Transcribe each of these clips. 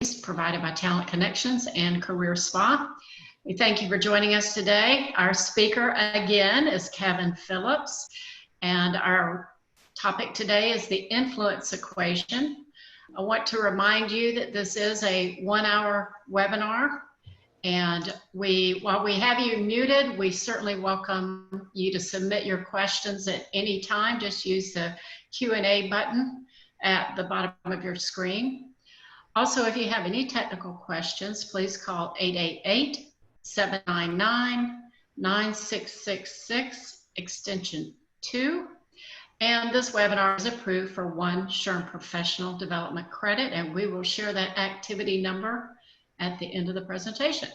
provided by Talent Connections and Career Spa. We thank you for joining us today. Our speaker again is Kevin Phillips, and our topic today is the influence equation. I want to remind you that this is a 1-hour webinar, and while we have you muted, we certainly welcome you to submit your questions at any time. Just use the Q&A button at the bottom of your screen. Also, if you have any technical questions, please call 888-799-9666, extension 2. And this webinar is approved for 1 SHRM Professional Development credit, and we will share that activity number at the end of the presentation.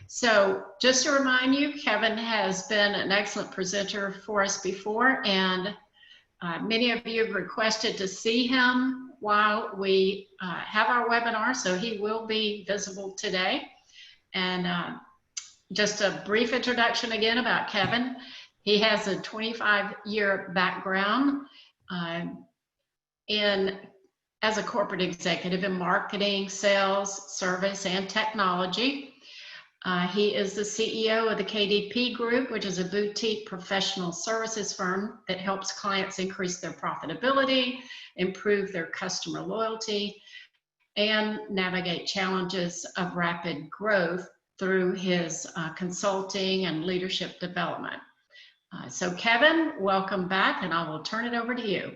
So just to remind you, Kevin has been an excellent presenter for us before, and many of you have requested to see him while we have our webinar, so he will be visible today. And just a brief introduction again about Kevin. He has a 25-year background as a corporate executive in marketing, sales, service, and technology. He is the CEO of the KDP Group, which is a boutique professional services firm that helps clients increase their profitability, improve their customer loyalty, and navigate challenges of rapid growth through his consulting and leadership development. So Kevin, welcome back, and I will turn it over to you.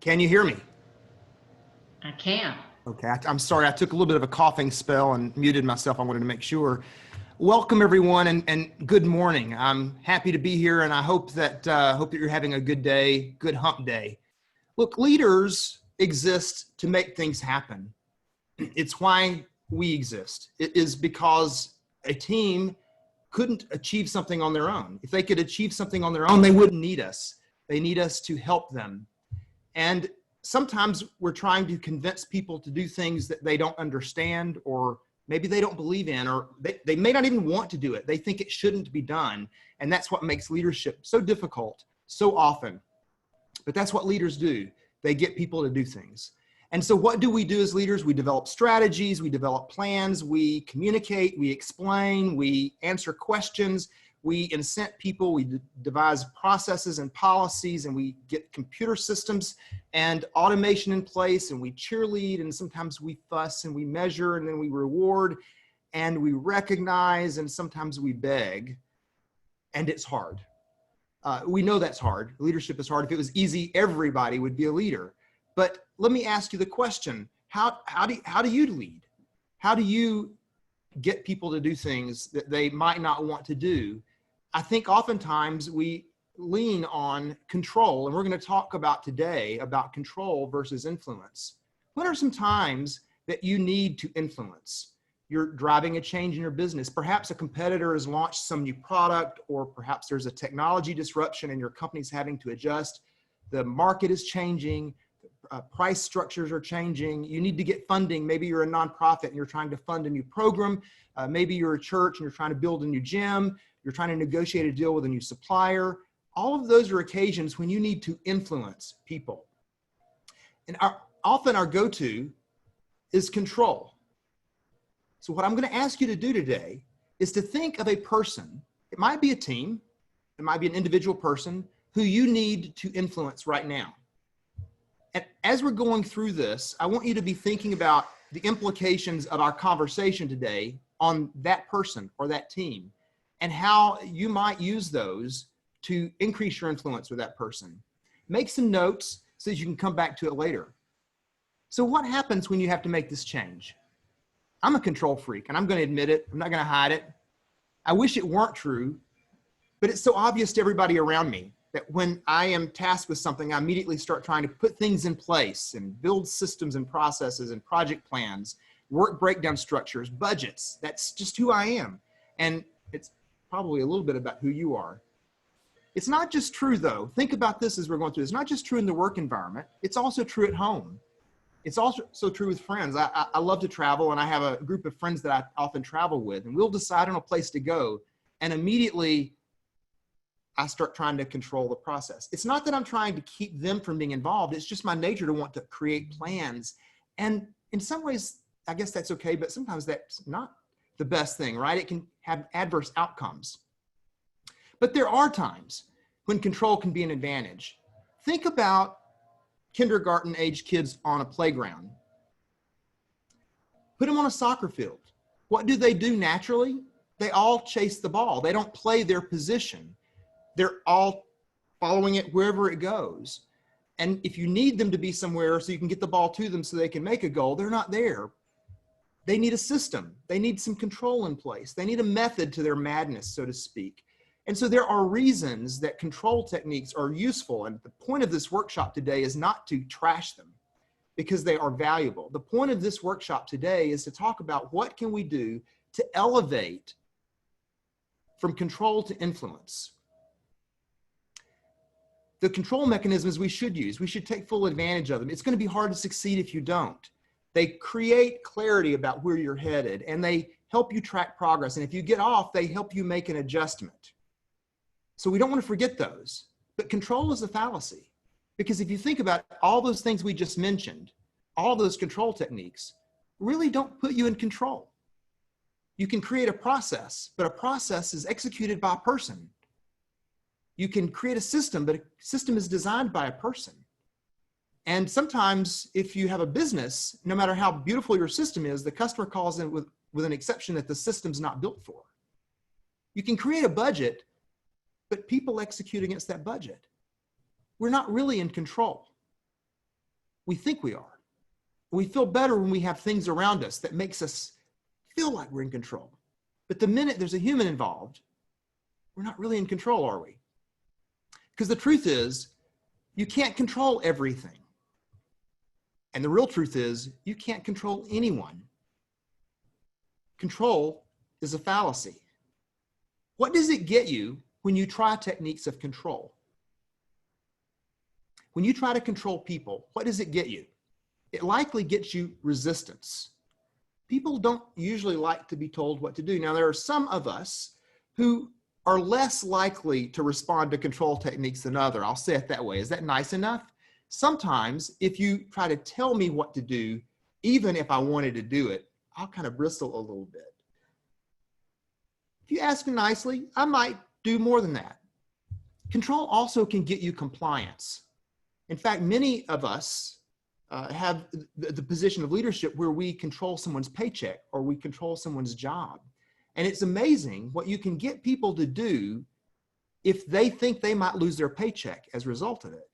Can you hear me? I can. Okay, I'm sorry, I took a little bit of a coughing spell and muted myself. I wanted to make sure. Welcome everyone, and good morning. I'm happy to be here, and I hope that you're having a good day, good hump day. Look, leaders exist to make things happen. It's why we exist. It is because a team couldn't achieve something on their own. If they could achieve something on their own, they wouldn't need us. They need us to help them. And sometimes we're trying to convince people to do things that they don't understand, or maybe they don't believe in, or they may not even want to do it. They think it shouldn't be done. And that's what makes leadership so difficult so often. But that's what leaders do. They get people to do things. And so what do we do as leaders? We develop strategies, we develop plans, we communicate, we explain, we answer questions, we incent people, we devise processes and policies, and we get computer systems and automation in place, and we cheerlead, and sometimes we fuss, and we measure, and then we reward, and we recognize, and sometimes we beg, and it's hard. We know that's hard. Leadership is hard. If it was easy, everybody would be a leader. But let me ask you the question, how do you lead? How do you get people to do things that they might not want to do? I think oftentimes we lean on control, and we're going to talk about today about control versus influence. What are some times that you need to influence? You're driving a change in your business. Perhaps a competitor has launched some new product, or perhaps there's a technology disruption and your company's having to adjust. The market is changing. Price structures are changing. You need to get funding. Maybe you're a nonprofit and you're trying to fund a new program. Maybe you're a church and you're trying to build a new gym. You're trying to negotiate a deal with a new supplier. All of those are occasions when you need to influence people. And often our go-to is control. So what I'm going to ask you to do today is to think of a person. It might be a team. It might be an individual person who you need to influence right now. And as we're going through this, I want you to be thinking about the implications of our conversation today on that person or that team, and how you might use those to increase your influence with that person. Make some notes so that you can come back to it later. So what happens when you have to make this change? I'm a control freak, and I'm going to admit it. I'm not going to hide it. I wish it weren't true, but it's so obvious to everybody around me that when I am tasked with something, I immediately start trying to put things in place and build systems and processes and project plans, work breakdown structures, budgets. That's just who I am. And it's probably a little bit about who you are. It's not just true, though. Think about this as we're going through. It's not just true in the work environment. It's also true at home. It's also so true with friends. I love to travel, and I have a group of friends that I often travel with, and we'll decide on a place to go, and immediately I start trying to control the process. It's not that I'm trying to keep them from being involved. It's just my nature to want to create plans. And in some ways, I guess that's okay, but sometimes that's not the best thing, right? It can have adverse outcomes. But there are times when control can be an advantage. Think about kindergarten age kids on a playground. Put them on a soccer field. What do they do naturally? They all chase the ball. They don't play their position. They're all following it wherever it goes. And if you need them to be somewhere so you can get the ball to them so they can make a goal, they're not there. They need a system. They need some control in place. They need a method to their madness, so to speak. And so there are reasons that control techniques are useful. And the point of this workshop today is not to trash them because they are valuable. The point of this workshop today is to talk about what can we do to elevate from control to influence. The control mechanisms we should use, we should take full advantage of them. It's going to be hard to succeed if you don't. They create clarity about where you're headed, and they help you track progress. And if you get off, they help you make an adjustment. So we don't want to forget those. But control is a fallacy, because if you think about all those things we just mentioned, all those control techniques really don't put you in control. You can create a process, but a process is executed by a person. You can create a system, but a system is designed by a person. And sometimes if you have a business, no matter how beautiful your system is, the customer calls in with an exception that the system's not built for. You can create a budget, but people execute against that budget. We're not really in control. We think we are. We feel better when we have things around us that makes us feel like we're in control. But the minute there's a human involved, we're not really in control, are we? Because the truth is, you can't control everything. And the real truth is, you can't control anyone. Control is a fallacy. What does it get you when you try techniques of control? When you try to control people, what does it get you? It likely gets you resistance. People don't usually like to be told what to do. Now, there are some of us who are less likely to respond to control techniques than others. I'll say it that way. Is that nice enough? Sometimes if you try to tell me what to do, even if I wanted to do it, I'll kind of bristle a little bit. If you ask me nicely, I might do more than that. Control also can get you compliance. In fact, many of us have the position of leadership where we control someone's paycheck or we control someone's job. And it's amazing what you can get people to do if they think they might lose their paycheck as a result of it.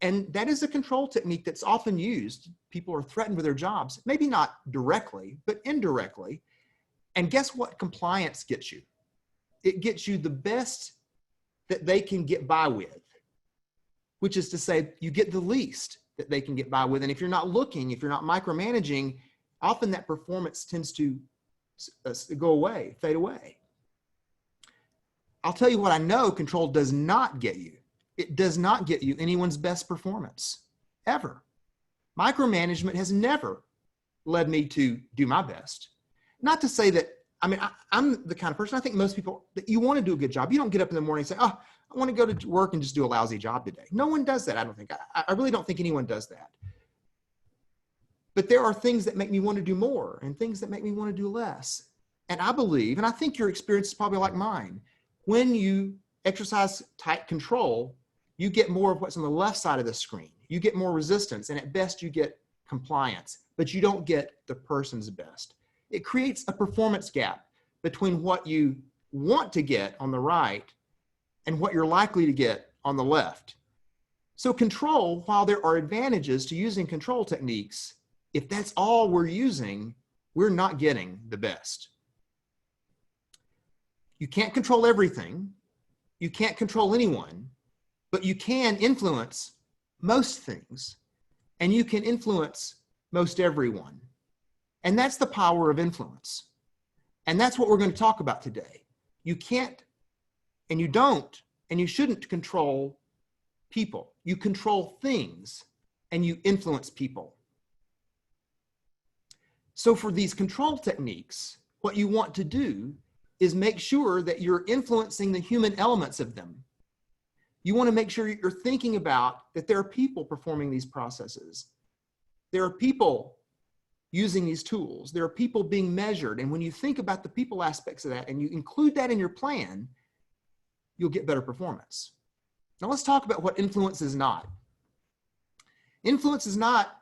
And that is a control technique that's often used. People are threatened with their jobs, maybe not directly, but indirectly. And guess what compliance gets you? It gets you the best that they can get by with, which is to say you get the least that they can get by with. And if you're not looking, if you're not micromanaging, often that performance tends to go away, fade away. I'll tell you what I know control does not get you. It does not get you anyone's best performance, ever. Micromanagement has never led me to do my best. Not to say that, I'm the kind of person, I think most people, that you want to do a good job. You don't get up in the morning and say, oh, I want to go to work and just do a lousy job today. No one does that, I don't think. I really don't think anyone does that. But there are things that make me want to do more and things that make me want to do less. And I believe, and I think your experience is probably like mine, when you exercise tight control, you get more of what's on the left side of the screen. You get more resistance, and at best you get compliance, but you don't get the person's best. It creates a performance gap between what you want to get on the right and what you're likely to get on the left. So control, while there are advantages to using control techniques, if that's all we're using, we're not getting the best. You can't control everything. You can't control anyone, but you can influence most things, and you can influence most everyone. And that's the power of influence. And that's what we're going to talk about today. You can't, and you don't, and you shouldn't control people. You control things, and you influence people. So for these control techniques, what you want to do is make sure that you're influencing the human elements of them. You want to make sure you're thinking about that there are people performing these processes. There are people using these tools. There are people being measured. And when you think about the people aspects of that and you include that in your plan, you'll get better performance. Now let's talk about what influence is not. Influence is not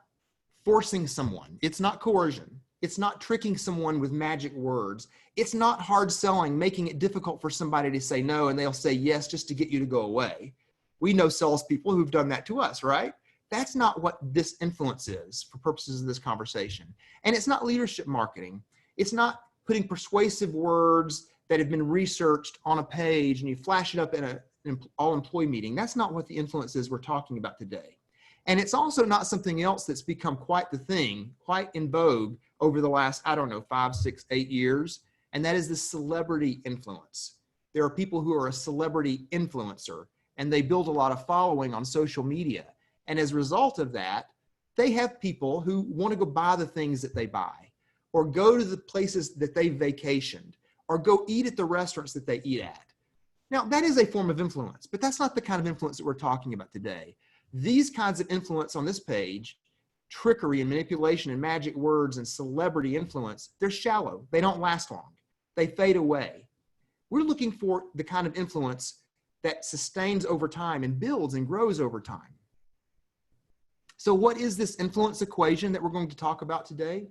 forcing someone. It's not coercion. It's not tricking someone with magic words. It's not hard selling, making it difficult for somebody to say no and they'll say yes just to get you to go away. We know salespeople who've done that to us, right? That's not what this influence is for purposes of this conversation. And it's not leadership marketing. It's not putting persuasive words that have been researched on a page and you flash it up in an all-employee meeting. That's not what the influence is we're talking about today. And it's also not something else that's become quite the thing, quite in vogue over the last, 5, 6, 8 years. And that is the celebrity influence. There are people who are a celebrity influencer and they build a lot of following on social media. And as a result of that, they have people who want to go buy the things that they buy or go to the places that they vacationed or go eat at the restaurants that they eat at. Now, that is a form of influence, but that's not the kind of influence that we're talking about today. These kinds of influence on this page, trickery and manipulation and magic words and celebrity influence, they're shallow. They don't last long. They fade away. We're looking for the kind of influence that sustains over time and builds and grows over time. So what is this influence equation that we're going to talk about today?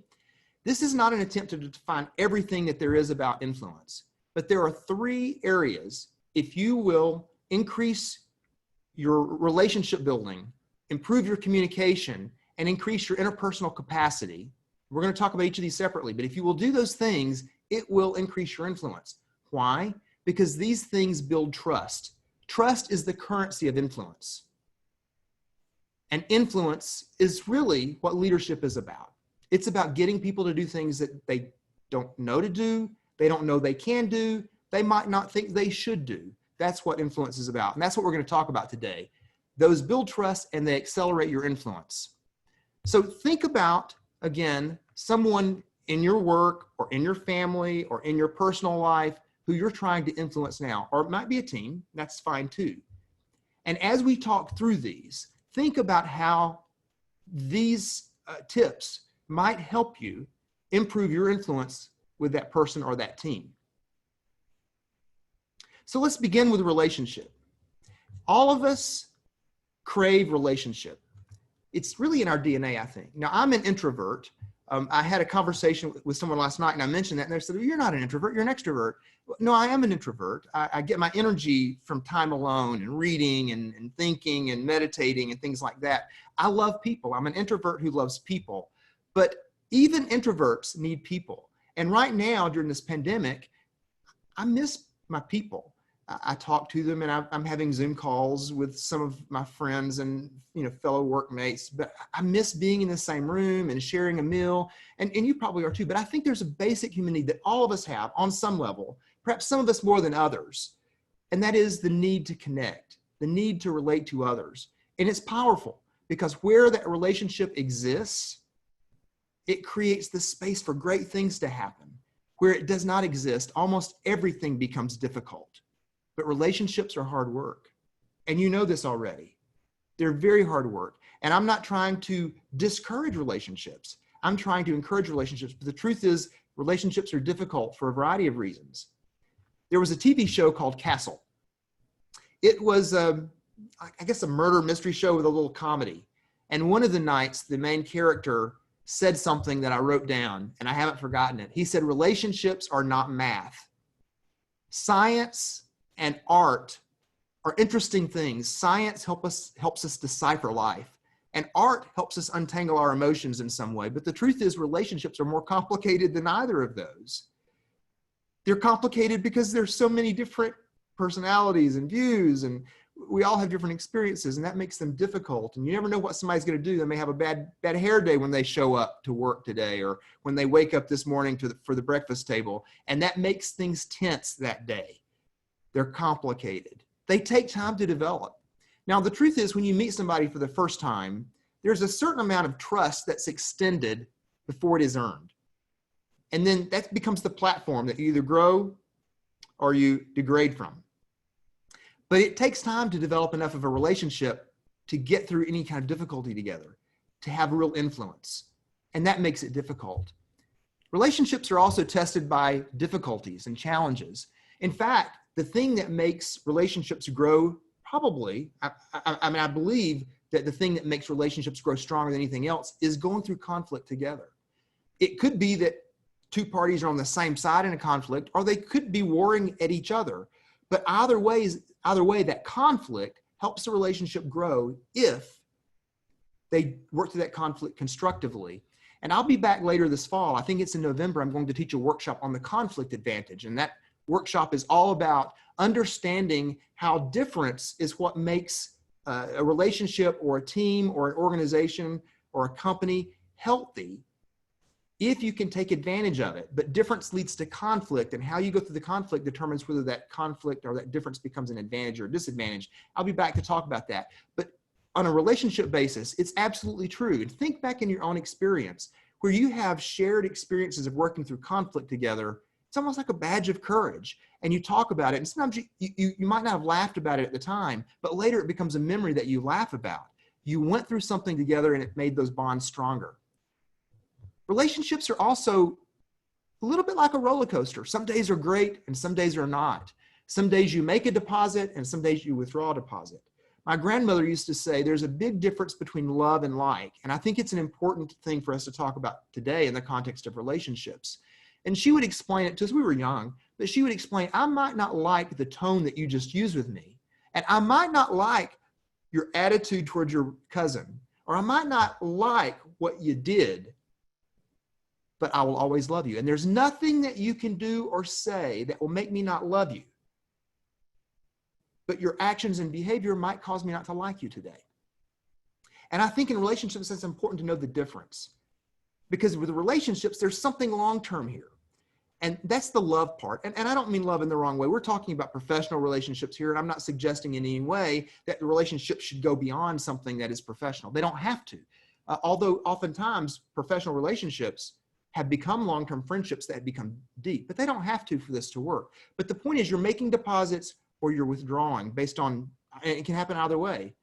This is not an attempt to define everything that there is about influence, but there are 3 areas. If you will increase your relationship building, improve your communication, and increase your interpersonal capacity, we're going to talk about each of these separately, but if you will do those things, it will increase your influence. Why? Because these things build trust. Trust is the currency of influence. And influence is really what leadership is about. It's about getting people to do things that they don't know to do, they don't know they can do, they might not think they should do. That's what influence is about. And that's what we're going to talk about today. Those build trust and they accelerate your influence. So think about, again, someone in your work or in your family or in your personal life who you're trying to influence now, or it might be a team, that's fine too. And as we talk through these, think about how these tips might help you improve your influence with that person or that team. So let's begin with relationship. All of us crave relationship. It's really in our DNA, I think. Now, I'm an introvert. I had a conversation with someone last night and I mentioned that and they said, well, you're not an introvert, you're an extrovert. No, I am an introvert. I get my energy from time alone and reading and thinking and meditating and things like that. I love people. I'm an introvert who loves people, but even introverts need people. And right now during this pandemic, I miss my people. I talk to them and I'm having Zoom calls with some of my friends and fellow workmates, but I miss being in the same room and sharing a meal. And you probably are too, but I think there's a basic human need that all of us have on some level, perhaps some of us more than others. And that is the need to connect, the need to relate to others. And it's powerful because where that relationship exists, it creates the space for great things to happen. Where it does not exist, almost everything becomes difficult. But relationships are hard work. And you know this already. They're very hard work. And I'm not trying to discourage relationships. I'm trying to encourage relationships. But the truth is, relationships are difficult for a variety of reasons. There was a TV show called Castle. It was, I guess, a murder mystery show with a little comedy. And one of the nights, the main character said something that I wrote down, and I haven't forgotten it. He said, relationships are not math. Science and art are interesting things. Science helps us decipher life, and art helps us untangle our emotions in some way. But the truth is, relationships are more complicated than either of those. They're complicated because there's so many different personalities and views, and we all have different experiences, and that makes them difficult. And you never know what somebody's going to do. They may have a bad hair day when they show up to work today, or when they wake up this morning for the breakfast table, and that makes things tense that day. They're complicated. They take time to develop. Now, the truth is, when you meet somebody for the first time, there's a certain amount of trust that's extended before it is earned. And then that becomes the platform that you either grow or you degrade from. But it takes time to develop enough of a relationship to get through any kind of difficulty together, to have real influence. And that makes it difficult. Relationships are also tested by difficulties and challenges. In fact, the thing that makes relationships grow, probably, I believe that the thing that makes relationships grow stronger than anything else is going through conflict together. It could be that two parties are on the same side in a conflict, or they could be warring at each other. But either way, that conflict helps the relationship grow if they work through that conflict constructively. And I'll be back later this fall. I think it's in November. I'm going to teach a workshop on the conflict advantage. And that workshop is all about understanding how difference is what makes a relationship or a team or an organization or a company healthy, if you can take advantage of it. But difference leads to conflict, and how you go through the conflict determines whether that conflict or that difference becomes an advantage or a disadvantage. I'll be back to talk about that. But on a relationship basis, it's absolutely true. And think back in your own experience where you have shared experiences of working through conflict together. It's almost like a badge of courage, and you talk about it. And sometimes you might not have laughed about it at the time, but later it becomes a memory that you laugh about. You went through something together and it made those bonds stronger. Relationships are also a little bit like a roller coaster. Some days are great and some days are not. Some days you make a deposit and some days you withdraw a deposit. My grandmother used to say there's a big difference between love and like. And I think it's an important thing for us to talk about today in the context of relationships. And she would explain it to us. We were young, but she would explain, I might not like the tone that you just used with me. And I might not like your attitude towards your cousin, or I might not like what you did, but I will always love you. And there's nothing that you can do or say that will make me not love you. But your actions and behavior might cause me not to like you today. And I think in relationships, it's important to know the difference. Because with relationships, there's something long-term here. And that's the love part. And I don't mean love in the wrong way. We're talking about professional relationships here. And I'm not suggesting in any way that the relationship should go beyond something that is professional. They don't have to. Although oftentimes professional relationships have become long-term friendships that have become deep. But they don't have to for this to work. But the point is you're making deposits or you're withdrawing based on, and it can happen either way.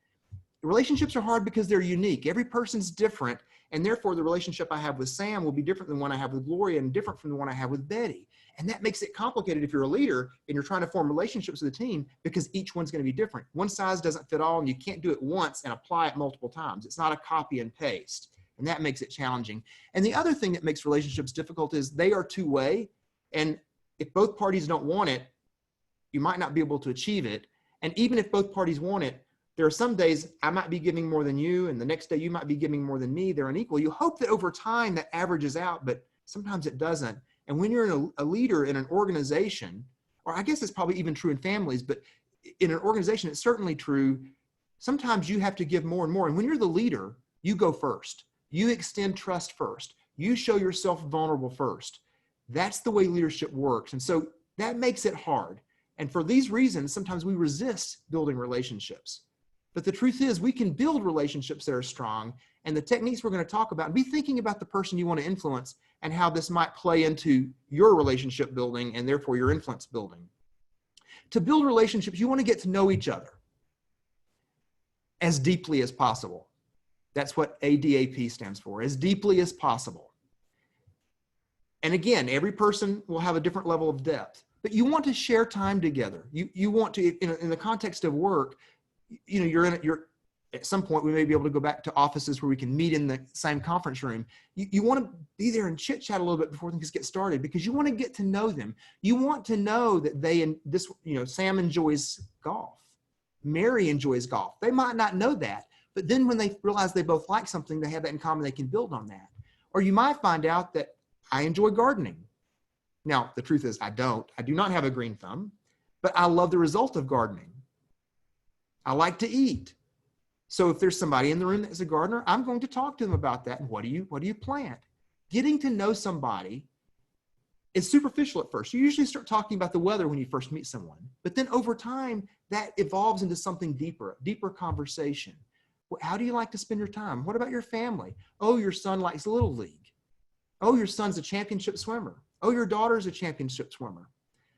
Relationships are hard because they're unique. Every person's different, and therefore the relationship I have with Sam will be different than the one I have with Gloria and different from the one I have with Betty. And that makes it complicated if you're a leader and you're trying to form relationships with a team, because each one's going to be different. One size doesn't fit all, and you can't do it once and apply it multiple times. It's not a copy and paste, and that makes it challenging. And the other thing that makes relationships difficult is they are two-way, and if both parties don't want it, you might not be able to achieve it. And even if both parties want it, there are some days I might be giving more than you, and the next day you might be giving more than me. They're unequal. You hope that over time that averages out, but sometimes it doesn't. And when you're a leader in an organization, or I guess it's probably even true in families, but in an organization, it's certainly true. Sometimes you have to give more and more. And when you're the leader, you go first. You extend trust first. You show yourself vulnerable first. That's the way leadership works. And so that makes it hard. And for these reasons, sometimes we resist building relationships. But the truth is we can build relationships that are strong, and the techniques we're going to talk about, be thinking about the person you want to influence and how this might play into your relationship building and therefore your influence building. To build relationships, you want to get to know each other as deeply as possible. That's what ADAP stands for, as deeply as possible. And again, every person will have a different level of depth, but you want to share time together. You want to, in the context of work, you're at some point we may be able to go back to offices where we can meet in the same conference room. You want to be there and chit chat a little bit before things get started, because you want to get to know them. You want to know that Sam enjoys golf. Mary enjoys golf. They might not know that, but then when they realize they both like something, they have that in common, they can build on that. Or you might find out that I enjoy gardening. Now, the truth is I do not have a green thumb, but I love the result of gardening. I like to eat. So if there's somebody in the room that's a gardener, I'm going to talk to them about that. And what do you plant? Getting to know somebody is superficial at first. You usually start talking about the weather when you first meet someone, but then over time that evolves into something deeper, a deeper conversation. How do you like to spend your time? What about your family? Oh, your son likes Little League. Oh, your son's a championship swimmer. Oh, your daughter's a championship swimmer.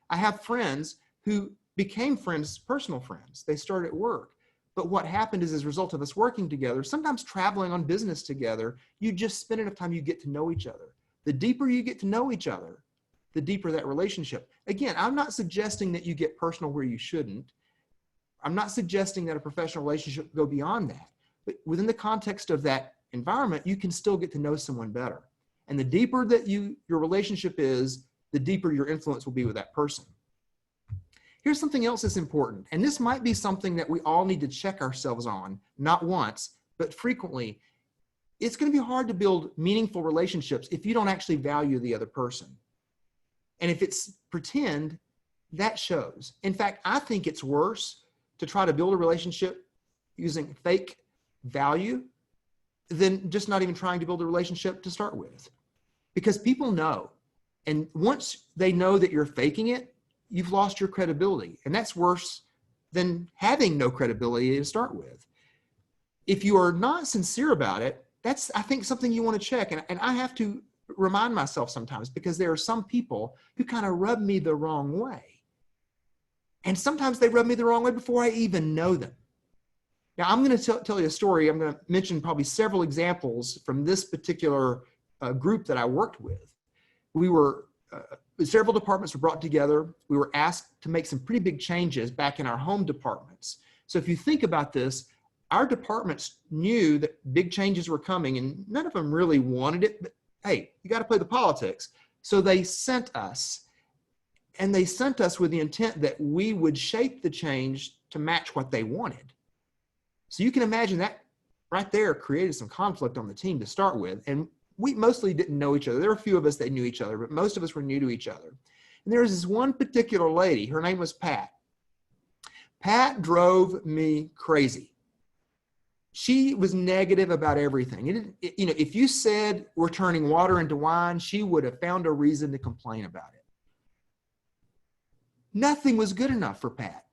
I have friends who, became friends, personal friends. They started at work. But what happened is, as a result of us working together, sometimes traveling on business together, you just spend enough time, you get to know each other. The deeper you get to know each other, the deeper that relationship. Again, I'm not suggesting that you get personal where you shouldn't. I'm not suggesting that a professional relationship go beyond that. But within the context of that environment, you can still get to know someone better. And the deeper that your relationship is, the deeper your influence will be with that person. Here's something else that's important. And this might be something that we all need to check ourselves on, not once, but frequently. It's going to be hard to build meaningful relationships if you don't actually value the other person. And if it's pretend, that shows. In fact, I think it's worse to try to build a relationship using fake value than just not even trying to build a relationship to start with. Because people know. And once they know that you're faking it, you've lost your credibility. And that's worse than having no credibility to start with. If you are not sincere about it, that's, I think, something you want to check. And I have to remind myself sometimes, because there are some people who kind of rub me the wrong way. And sometimes they rub me the wrong way before I even know them. Now, I'm going to tell you a story. I'm going to mention probably several examples from this particular group that I worked with. We were, several departments were brought together. We were asked to make some pretty big changes back in our home departments. So if you think about this, our departments knew that big changes were coming, and none of them really wanted it, but hey, you got to play the politics. So they sent us, and they sent us with the intent that we would shape the change to match what they wanted. So you can imagine that right there created some conflict on the team to start with. And we mostly didn't know each other. There were a few of us that knew each other, but most of us were new to each other. And there was this one particular lady, her name was Pat. Pat drove me crazy. She was negative about everything. If you said we're turning water into wine, she would have found a reason to complain about it. Nothing was good enough for Pat.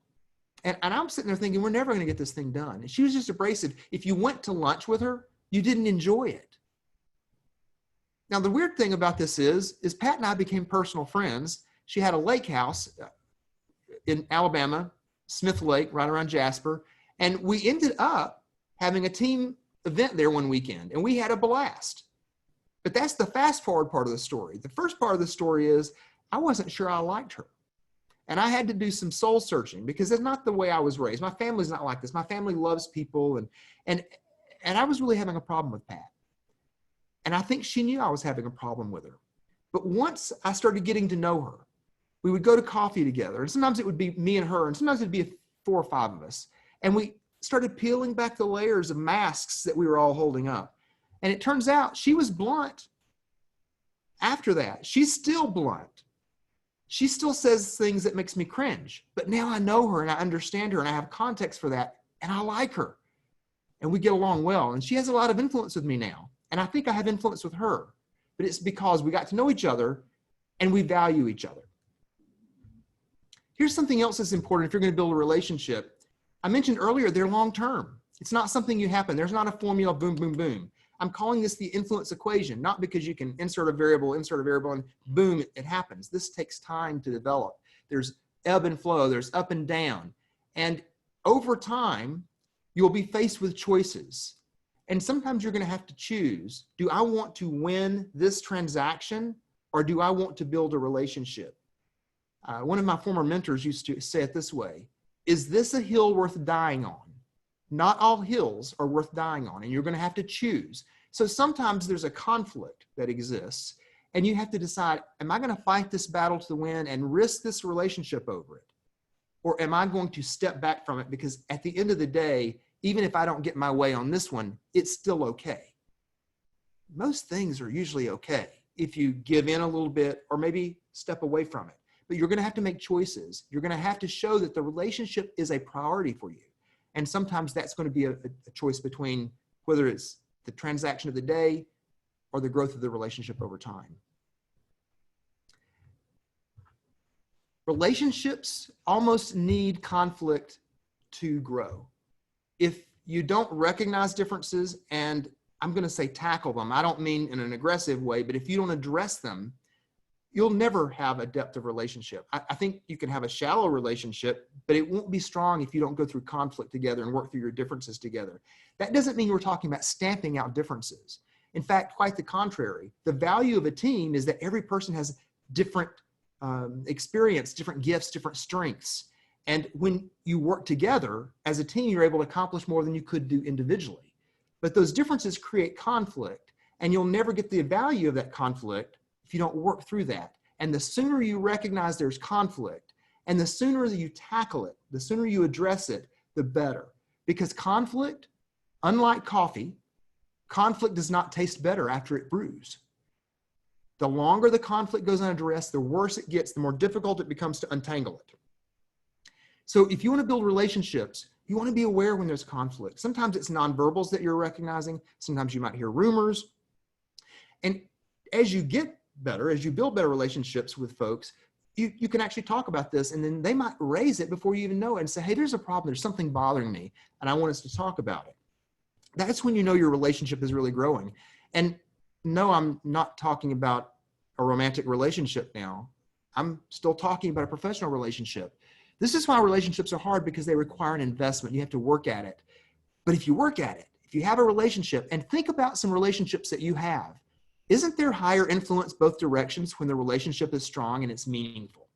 And I'm sitting there thinking, we're never going to get this thing done. And she was just abrasive. If you went to lunch with her, you didn't enjoy it. Now, the weird thing about this is Pat and I became personal friends. She had a lake house in Alabama, Smith Lake, right around Jasper. And we ended up having a team event there one weekend, and we had a blast. But that's the fast forward part of the story. The first part of the story is I wasn't sure I liked her. And I had to do some soul searching, because that's not the way I was raised. My family's not like this. My family loves people, and I was really having a problem with Pat. And I think she knew I was having a problem with her. But once I started getting to know her, we would go to coffee together, and sometimes it would be me and her, and sometimes it'd be 4 or 5 of us. And we started peeling back the layers of masks that we were all holding up. And it turns out she was blunt. After that, she's still blunt. She still says things that makes me cringe. But now I know her and I understand her and I have context for that, and I like her. And we get along well. And she has a lot of influence with me now. And I think I have influence with her. But it's because we got to know each other and we value each other. Here's something else that's important if you're going to build a relationship. I mentioned earlier, they're long-term. It's not something you happen. There's not a formula, boom, boom, boom. I'm calling this the influence equation, not because you can insert a variable, and boom, it happens. This takes time to develop. There's ebb and flow, there's up and down. And over time, you'll be faced with choices. And sometimes you're going to have to choose, do I want to win this transaction, or do I want to build a relationship? One of my former mentors used to say it this way: is this a hill worth dying on? Not all hills are worth dying on, and you're going to have to choose. So sometimes there's a conflict that exists, and you have to decide, am I going to fight this battle to the win and risk this relationship over it? Or am I going to step back from it, because at the end of the day, even if I don't get my way on this one, it's still okay. Most things are usually okay if you give in a little bit or maybe step away from it. But you're going to have to make choices. You're going to have to show that the relationship is a priority for you. And sometimes that's going to be a choice between whether it's the transaction of the day or the growth of the relationship over time. Relationships almost need conflict to grow. If you don't recognize differences, and I'm going to say tackle them, I don't mean in an aggressive way, but if you don't address them, you'll never have a depth of relationship. I think you can have a shallow relationship, but it won't be strong if you don't go through conflict together and work through your differences together. That doesn't mean we're talking about stamping out differences. In fact, quite the contrary. The value of a team is that every person has different experience, different gifts, different strengths. And when you work together as a team, you're able to accomplish more than you could do individually. But those differences create conflict, and you'll never get the value of that conflict if you don't work through that. And the sooner you recognize there's conflict, and the sooner that you tackle it, the sooner you address it, the better. Because conflict, unlike coffee, conflict does not taste better after it brews. The longer the conflict goes unaddressed, the worse it gets, the more difficult it becomes to untangle it. So if you want to build relationships, you want to be aware when there's conflict. Sometimes it's nonverbals that you're recognizing. Sometimes you might hear rumors. And as you get better, as you build better relationships with folks, you can actually talk about this, and then they might raise it before you even know it and say, hey, there's a problem. There's something bothering me, and I want us to talk about it. That's when you know your relationship is really growing. And no, I'm not talking about a romantic relationship now. I'm still talking about a professional relationship. This is why relationships are hard, because they require an investment. You have to work at it. But if you work at it, if you have a relationship, and think about some relationships that you have, isn't there higher influence both directions when the relationship is strong and it's meaningful?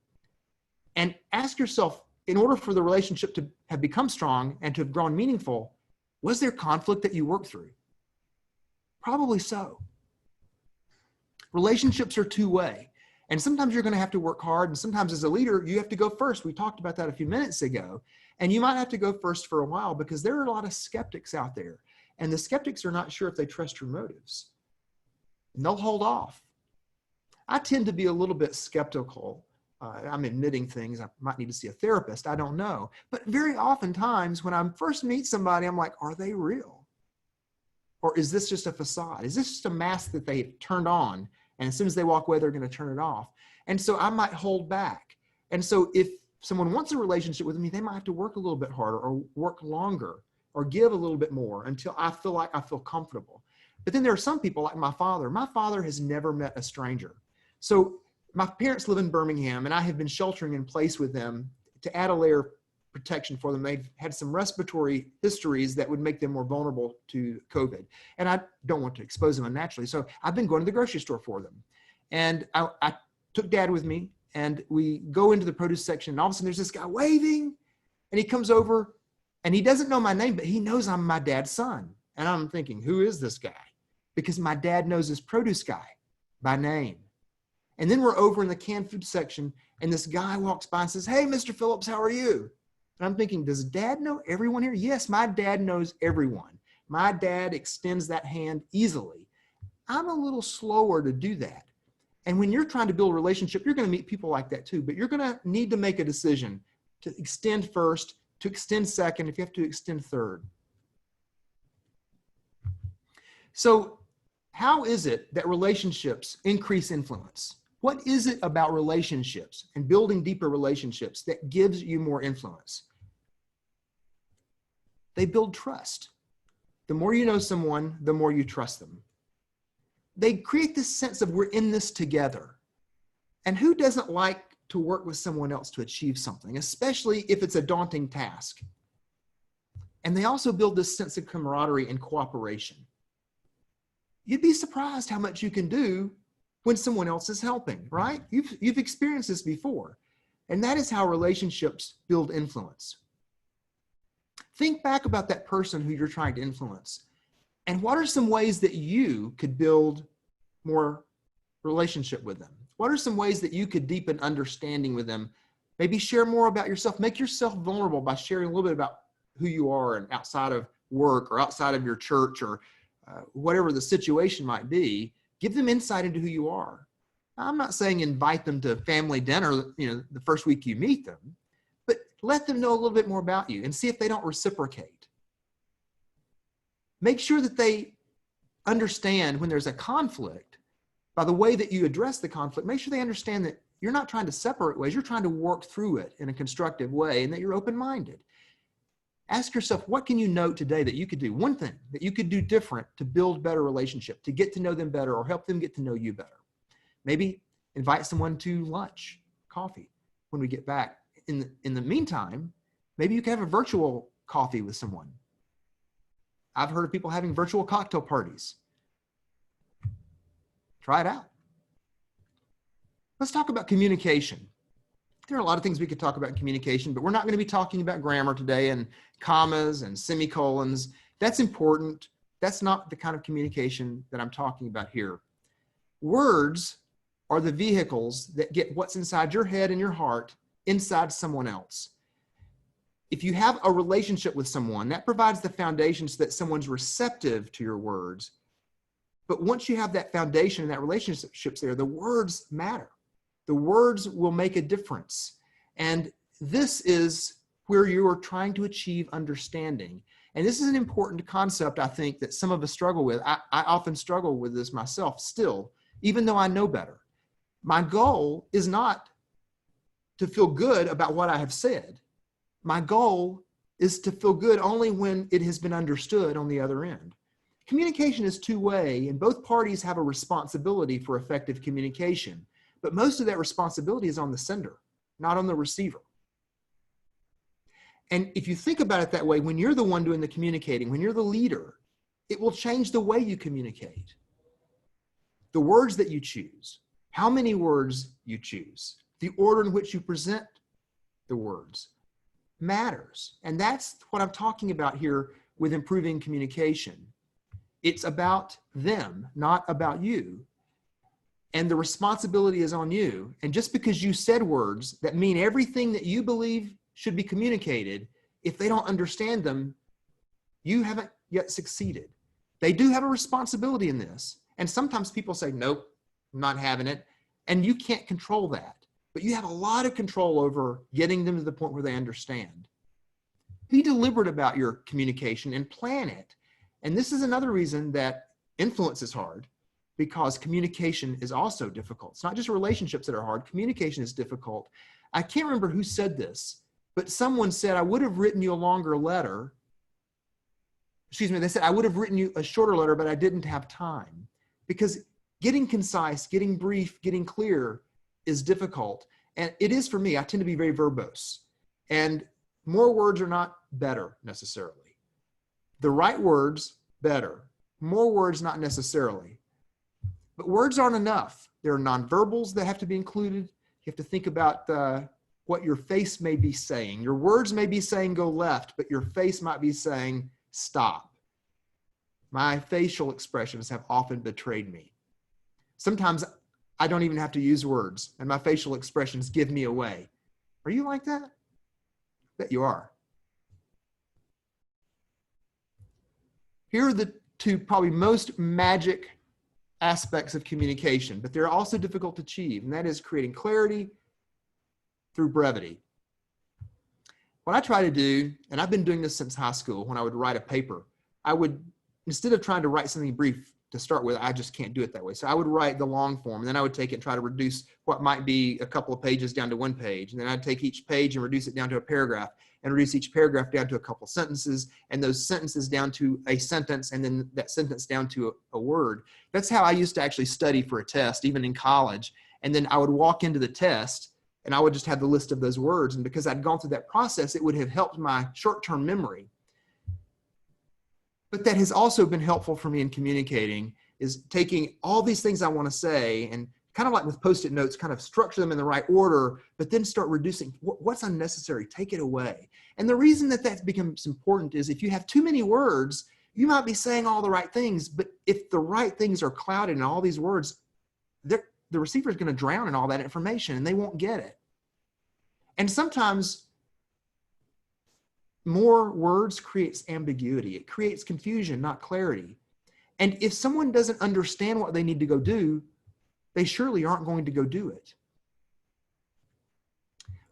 And ask yourself, in order for the relationship to have become strong and to have grown meaningful, was there conflict that you worked through? Probably so. Relationships are two-way. And sometimes you're going to have to work hard. And sometimes as a leader, you have to go first. We talked about that a few minutes ago. And you might have to go first for a while, because there are a lot of skeptics out there. And the skeptics are not sure if they trust your motives. And they'll hold off. I tend to be a little bit skeptical. I'm admitting things. I might need to see a therapist. I don't know. But very oftentimes when I first meet somebody, I'm like, are they real? Or is this just a facade? Is this just a mask that they turned on? And as soon as they walk away, they're going to turn it off. And so I might hold back. And so if someone wants a relationship with me, they might have to work a little bit harder, or work longer, or give a little bit more until I feel like I feel comfortable. But then there are some people like my father. My father has never met a stranger. So my parents live in Birmingham, and I have been sheltering in place with them to add a layer of protection for them. They've had some respiratory histories that would make them more vulnerable to COVID. And I don't want to expose them unnaturally. So I've been going to the grocery store for them. And I took Dad with me, and we go into the produce section, and all of a sudden there's this guy waving, and he comes over, and he doesn't know my name, but he knows I'm my dad's son. And I'm thinking, who is this guy? Because my dad knows this produce guy by name. And then we're over in the canned food section, and this guy walks by and says, hey, Mr. Phillips, how are you? And I'm thinking, does Dad know everyone here? Yes, my dad knows everyone. My dad extends that hand easily. I'm a little slower to do that. And when you're trying to build a relationship, you're going to meet people like that too, but you're going to need to make a decision to extend first, to extend second, if you have to extend third. So how is it that relationships increase influence? What is it about relationships and building deeper relationships that gives you more influence? They build trust. The more you know someone, the more you trust them. They create this sense of we're in this together. And who doesn't like to work with someone else to achieve something, especially if it's a daunting task? And they also build this sense of camaraderie and cooperation. You'd be surprised how much you can do when someone else is helping, right? You've experienced this before. And that is how relationships build influence. Think back about that person who you're trying to influence. And what are some ways that you could build more relationship with them? What are some ways that you could deepen understanding with them? Maybe share more about yourself. Make yourself vulnerable by sharing a little bit about who you are and outside of work or outside of your church or whatever the situation might be. Give them insight into who you are. I'm not saying invite them to family dinner, the first week you meet them, but let them know a little bit more about you and see if they don't reciprocate. Make sure that they understand when there's a conflict, by the way that you address the conflict, make sure they understand that you're not trying to separate ways, you're trying to work through it in a constructive way and that you're open-minded. Ask yourself, what can you note today that you could do? One thing that you could do different to build better relationship, to get to know them better or help them get to know you better. Maybe Invite someone to lunch, coffee when we get back. In the meantime, maybe you can have a virtual coffee with someone. I've heard of people having virtual cocktail parties. Try it out. Let's talk about communication. There are a lot of things we could talk about in communication, but we're not going to be talking about grammar today and commas and semicolons. That's important. That's not the kind of communication that I'm talking about here. Words are the vehicles that get what's inside your head and your heart inside someone else. If you have a relationship with someone, that provides the foundation so that someone's receptive to your words. But once you have that foundation and that relationship's there, the words matter. The words will make a difference. And this is where you are trying to achieve understanding. And this is an important concept, I think, that some of us struggle with. I often struggle with this myself still, even though I know better. My goal is not to feel good about what I have said. My goal is to feel good only when it has been understood on the other end. Communication is two-way, and both parties have a responsibility for effective communication. But most of that responsibility is on the sender, not on the receiver. And if you think about it that way, when you're the one doing the communicating, when you're the leader, it will change the way you communicate. The words that you choose, how many words you choose, the order in which you present the words matters. And that's what I'm talking about here with improving communication. It's about them, not about you. And the responsibility is on you. And just because you said words that mean everything that you believe should be communicated, if they don't understand them, you haven't yet succeeded. They do have a responsibility in this. And sometimes people say, nope, I'm not having it. And you can't control that. But you have a lot of control over getting them to the point where they understand. Be deliberate about your communication and plan it. And this is another reason that influence is hard, because communication is also difficult. It's not just relationships that are hard. Communication is difficult. I can't remember who said this, but someone said, I would have written you a longer letter. Excuse me, they said, I would have written you a shorter letter, but I didn't have time. Because getting concise, getting brief, getting clear is difficult. And it is for me. I tend to be very verbose. And more words are not better necessarily. The right words, better. More words, not necessarily. But words aren't enough. There are nonverbals that have to be included. You have to think about what your face may be saying. Your words may be saying go left, but your face might be saying stop. My facial expressions have often betrayed me. Sometimes I don't even have to use words, and my facial expressions give me away. Are you like that? I bet you are. Here are the two probably most magic aspects of communication, but they're also difficult to achieve, and that is creating clarity through brevity. What I try to do, and I've been doing this since high school, when I would write a paper, I would, instead of trying to write something brief to start with, I just can't do it that way. So I would write the long form, and then I would take it and try to reduce what might be a couple of pages down to one page. And then I'd take each page and reduce it down to a paragraph, and reduce each paragraph down to a couple sentences, and those sentences down to a sentence, and then that sentence down to a word. That's how I used to actually study for a test, even in college. And then I would walk into the test, and I would just have the list of those words. And because I'd gone through that process, it would have helped my short-term memory. But that has also been helpful for me in communicating, is taking all these things I want to say and kind of like with Post-it notes, kind of structure them in the right order, but then start reducing what's unnecessary, take it away. And the reason that that becomes important is if you have too many words, you might be saying all the right things, but if the right things are clouded in all these words, the receiver is going to drown in all that information and they won't get it. And sometimes more words creates ambiguity. It creates confusion, not clarity. And if someone doesn't understand what they need to go do, they surely aren't going to go do it.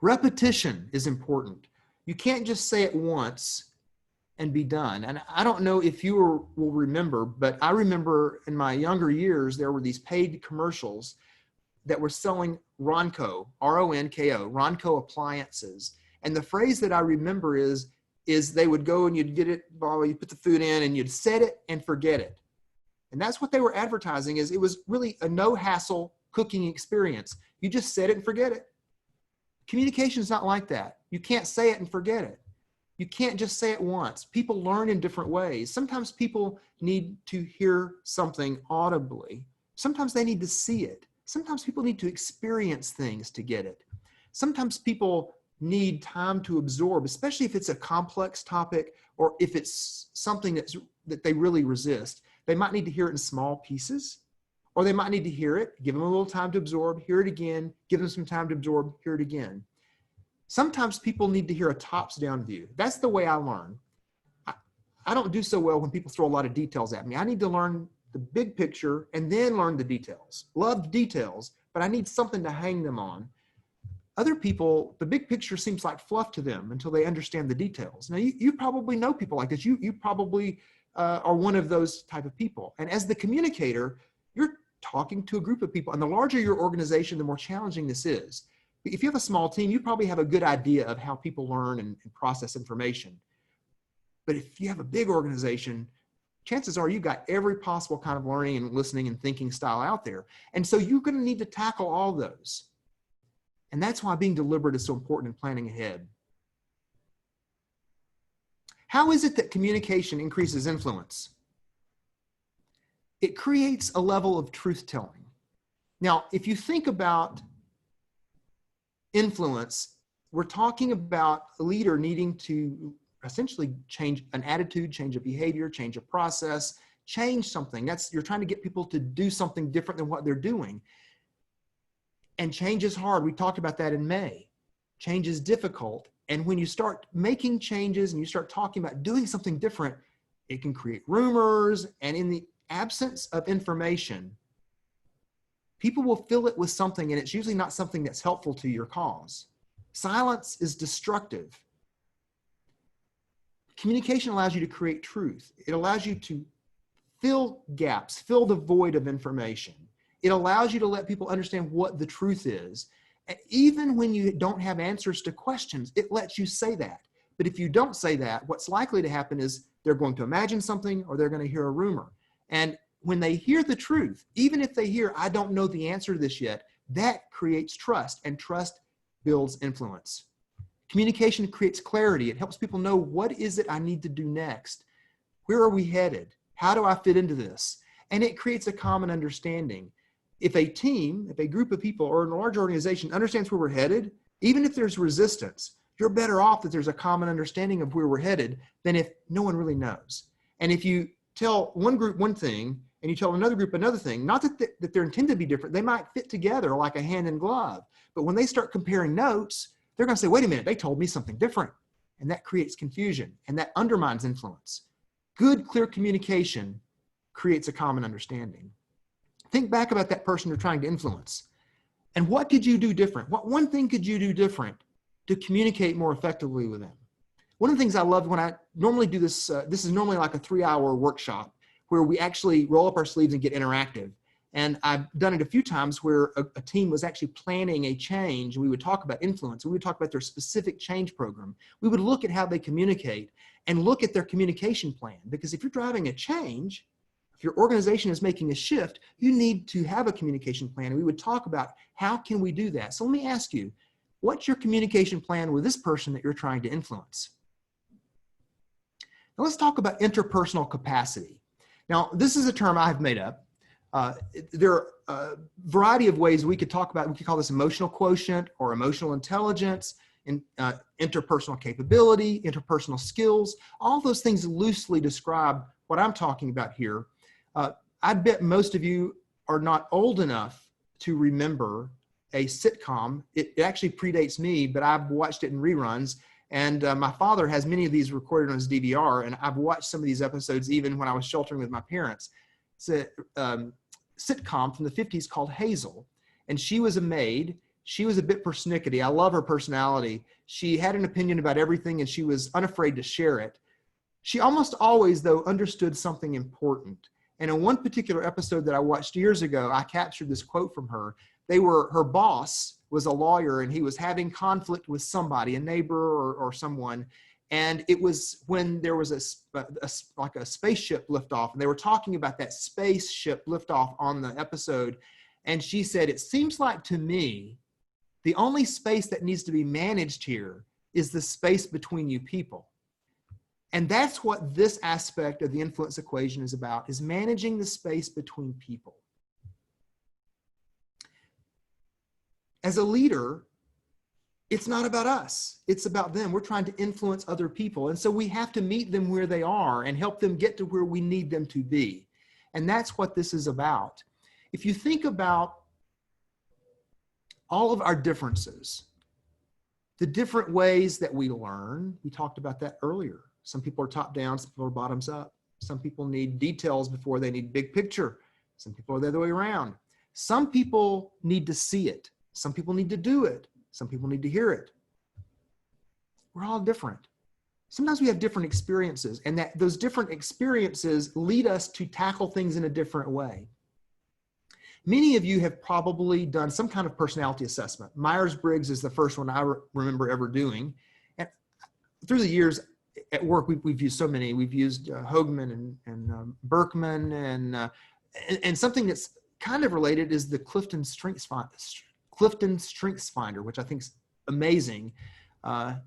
Repetition is important. You can't just say it once and be done. And I don't know if you will remember, but I remember in my younger years, there were these paid commercials that were selling Ronco, R-O-N-K-O, Ronco appliances. And the phrase that I remember is they would go and you'd get it, you put the food in and you'd set it and forget it. And that's what they were advertising, is it was really a no hassle cooking experience. You just said it and forget it. Communication is not like that. You can't say it and forget it. You can't just say it once. People learn in different ways. Sometimes people need to hear something audibly. Sometimes they need to see it. Sometimes people need to experience things to get it. Sometimes people need time to absorb, especially if it's a complex topic or if it's something that they really resist. They might need to hear it in small pieces, or they might need to hear it, give them a little time to absorb, hear it again, give them some time to absorb, hear it again. Sometimes people need to hear a tops-down view. That's the way I learn. I don't do so well when people throw a lot of details at me. I need to learn the big picture and then learn the details. Love details, but I need something to hang them on. Other people, the big picture seems like fluff to them until they understand the details. Now, you probably know people like this. You probably are one of those type of people. And as the communicator, you're talking to a group of people. And the larger your organization, the more challenging this is. If you have a small team, you probably have a good idea of how people learn and process information. But if you have a big organization, chances are you've got every possible kind of learning and listening and thinking style out there. And so you're going to need to tackle all those. And that's why being deliberate is so important in planning ahead. How is it that communication increases influence? It creates a level of truth-telling. Now, if you think about influence, we're talking about a leader needing to essentially change an attitude, change a behavior, change a process, change something. You're trying to get people to do something different than what they're doing. And change is hard. We talked about that in May. Change is difficult. And when you start making changes and you start talking about doing something different, it can create rumors. And in the absence of information, people will fill it with something, and it's usually not something that's helpful to your cause. Silence is destructive. Communication allows you to create truth. It allows you to fill gaps, fill the void of information. It allows you to let people understand what the truth is. And even when you don't have answers to questions, it lets you say that. But if you don't say that, what's likely to happen is they're going to imagine something or they're going to hear a rumor. And when they hear the truth, even if they hear, I don't know the answer to this yet, that creates trust, and trust builds influence. Communication creates clarity. It helps people know, what is it I need to do next? Where are we headed? How do I fit into this? And it creates a common understanding. If a team, if a group of people or a large organization understands where we're headed, even if there's resistance, you're better off that there's a common understanding of where we're headed than if no one really knows. And if you tell one group one thing and you tell another group another thing, not that they're intended to be different, they might fit together like a hand and glove. But when they start comparing notes, they're going to say, wait a minute, they told me something different. And that creates confusion, and that undermines influence. Good, clear communication creates a common understanding. Think back about that person you're trying to influence. And what could you do different? What one thing could you do different to communicate more effectively with them? One of the things I love when I normally do this, this is normally like a 3-hour workshop where we actually roll up our sleeves and get interactive. And I've done it a few times where a team was actually planning a change. We would talk about influence. We would talk about their specific change program. We would look at how they communicate and look at their communication plan. Because if you're driving a change, if your organization is making a shift, you need to have a communication plan. And we would talk about how can we do that. So let me ask you, what's your communication plan with this person that you're trying to influence? Now let's talk about interpersonal capacity. Now, this is a term I've made up. There are a variety of ways we could talk about. We could call this emotional quotient or emotional intelligence, and interpersonal capability, interpersonal skills. All those things loosely describe what I'm talking about here. I bet most of you are not old enough to remember a sitcom. It actually predates me, but I've watched it in reruns. And my father has many of these recorded on his DVR, and I've watched some of these episodes even when I was sheltering with my parents. It's a sitcom from the 50s called Hazel, and she was a maid. She was a bit persnickety. I love her personality. She had an opinion about everything, and she was unafraid to share it. She almost always, though, understood something important. And in one particular episode that I watched years ago, I captured this quote from her. Her boss was a lawyer, and he was having conflict with somebody, a neighbor or someone. And it was when there was like a spaceship liftoff, and they were talking about that spaceship liftoff on the episode. And she said, it seems like to me, the only space that needs to be managed here is the space between you people. And that's what this aspect of the influence equation is about, is managing the space between people. As a leader, it's not about us. It's about them. We're trying to influence other people. And so we have to meet them where they are and help them get to where we need them to be. And that's what this is about. If you think about all of our differences, the different ways that we learn, we talked about that earlier. Some people are top down, some people are bottoms up. Some people need details before they need big picture. Some people are the other way around. Some people need to see it. Some people need to do it. Some people need to hear it. We're all different. Sometimes we have different experiences, and that those different experiences lead us to tackle things in a different way. Many of you have probably done some kind of personality assessment. Myers-Briggs is the first one I remember ever doing. And through the years at work, we've used so many. We've used Hoagman and Berkman, and something that's kind of related is the Clifton Strengths Finder, which I think is amazing. At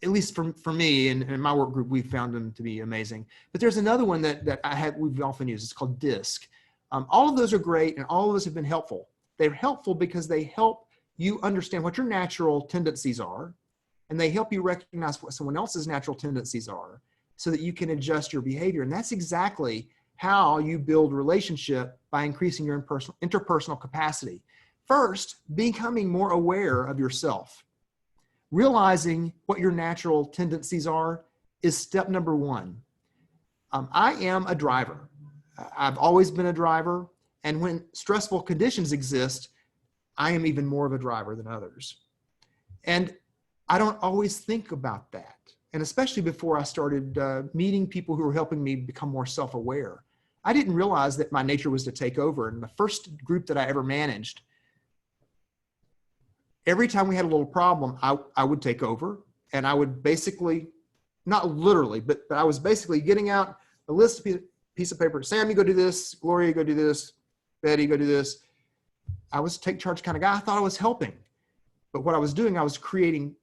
least for me and in my work group, we found them to be amazing. But there's another one that we've often used. It's called DISC. All of those are great, and all of those have been helpful. They're helpful because they help you understand what your natural tendencies are, and they help you recognize what someone else's natural tendencies are so that you can adjust your behavior. And that's exactly how you build relationship by increasing your interpersonal capacity. First, becoming more aware of yourself. Realizing what your natural tendencies are is step number one. I am a driver. I've always been a driver. And when stressful conditions exist, I am even more of a driver than others. And I don't always think about that. And especially before I started meeting people who were helping me become more self-aware, I didn't realize that my nature was to take over. And the first group that I ever managed, every time we had a little problem, I would take over, and I would basically, not literally, but I was basically getting out a list of piece of paper. Sam, you go do this. Gloria, go do this. Betty, go do this. I was a take charge kind of guy. I thought I was helping, but what I was doing, I was creating